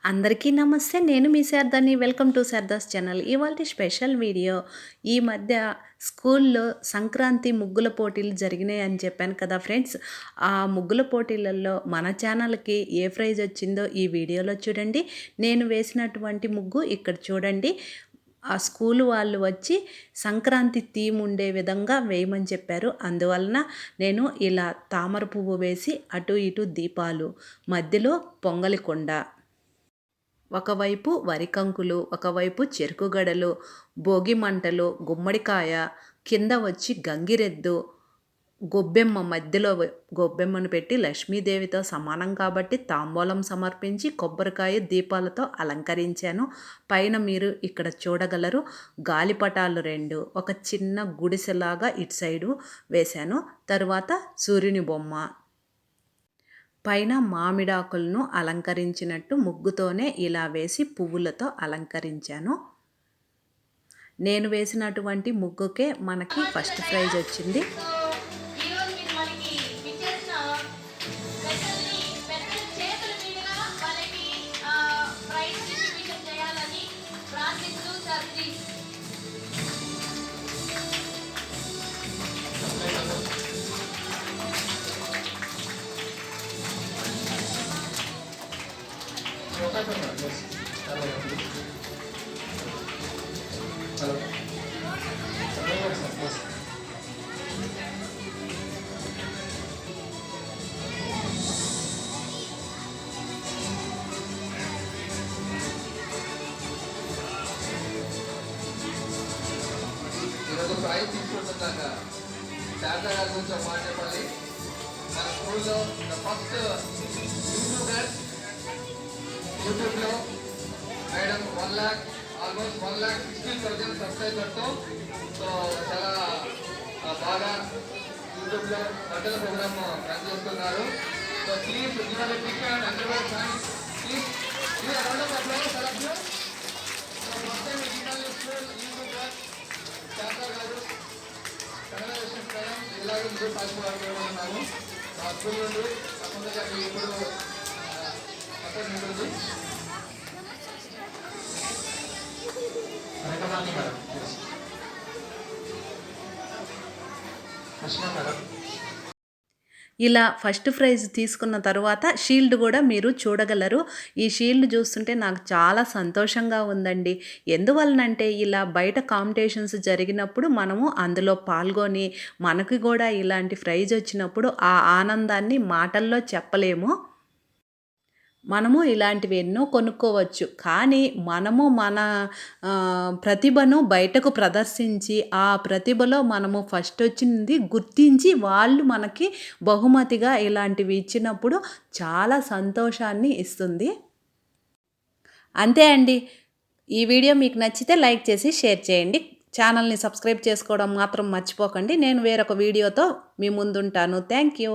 అందరికీ నమస్తే. నేను మీ శారదాని. Welcome to Sharada's channel. ఇవాల్టి స్పెషల్ వీడియో, ఈ మధ్య స్కూల్లో సంక్రాంతి ముగ్గుల పోటీలు జరిగినాయి అని చెప్పాను కదా ఫ్రెండ్స్. ఆ ముగ్గుల పోటీలలో మన ఛానల్కి ఏ ప్రైజ్ వచ్చిందో ఈ వీడియోలో చూడండి. నేను వేసినటువంటి ముగ్గు ఇక్కడ చూడండి. ఆ స్కూల్ వాళ్ళు వచ్చి సంక్రాంతి థీమ్ ఉండే విధంగా వేయమని చెప్పారు. అందువలన నేను ఇలా తామర పువ్వు వేసి అటు ఇటు దీపాలు, మధ్యలో పొంగలి కొండ, ఒకవైపు వరికంకులు, ఒకవైపు చెరుకు గడలు, భోగి మంటలు, గుమ్మడికాయ, కింద వచ్చి గంగిరెద్దు, గొబ్బెమ్మ మధ్యలో గొబ్బెమ్మను పెట్టి లక్ష్మీదేవితో సమానం కాబట్టి తాంబూలం సమర్పించి కొబ్బరికాయ దీపాలతో అలంకరించాను. పైన మీరు ఇక్కడ చూడగలరు గాలిపటాలు 2, ఒక చిన్న గుడిసెలాగా ఇటు సైడు వేశాను. తరువాత సూర్యుని బొమ్మ, పైన మామిడాకులను అలంకరించినట్టు ముగ్గుతోనే ఇలా వేసి పువ్వులతో అలంకరించాను. నేను వేసినటువంటి ముగ్గుకే మనకి ఫస్ట్ ప్రైజ్ వచ్చింది. ప్రైజ్ తీసుకుంటున్నాక శారదా గారి గురించి ఒక మాట చెప్పాలి. మన స్కూల్లో ఫస్ట్ యూట్యూబ్లో మేడం 1,00,000 ఆల్మోస్ట్ 1,60,000 సబ్స్క్రైబర్తో సో చాలా బాగా యూట్యూబ్లో వంటల ప్రోగ్రామ్ రన్ చేస్తున్నారు. So please give a big hand అందరూ thanks. Please give a round of applause for you. So first time జిల్లాలో స్కూల్ యూట్యూబర్ శారదా గారు కన్నడ విషయం ప్రయాణం ఇలాగే ముందు సాగిపోవాలనుకుంటున్నాము. మా స్కూల్ నుండి తప్పనిసరిగా ఇప్పుడు అక్కడ ఉంటుంది. ఇలా ఫస్ట్ ప్రైజ్ తీసుకున్న తర్వాత షీల్డ్ కూడా మీరు చూడగలరు. ఈ షీల్డ్ చూస్తుంటే నాకు చాలా సంతోషంగా ఉందండి. ఎందువలనంటే ఇలా బయట కాంపిటీషన్స్ జరిగినప్పుడు మనము అందులో పాల్గొని మనకి కూడా ఇలాంటి ప్రైజ్ వచ్చినప్పుడు ఆ ఆనందాన్ని మాటల్లో చెప్పలేము. మనము ఇలాంటివి ఎన్నో కొనుక్కోవచ్చు, కానీ మనము మన ప్రతిభను బయటకు ప్రదర్శించి ఆ ప్రతిభలో మనము ఫస్ట్ వచ్చింది గుర్తించి వాళ్ళు మనకి బహుమతిగా ఇలాంటివి ఇచ్చినప్పుడు చాలా సంతోషాన్ని ఇస్తుంది. అంతే అండి. ఈ వీడియో మీకు నచ్చితే లైక్ చేసి షేర్ చేయండి. ఛానల్ని సబ్స్క్రైబ్ చేసుకోవడం మాత్రం మర్చిపోకండి. నేను వేరొక వీడియోతో మీ ముందుంటాను. Thank you.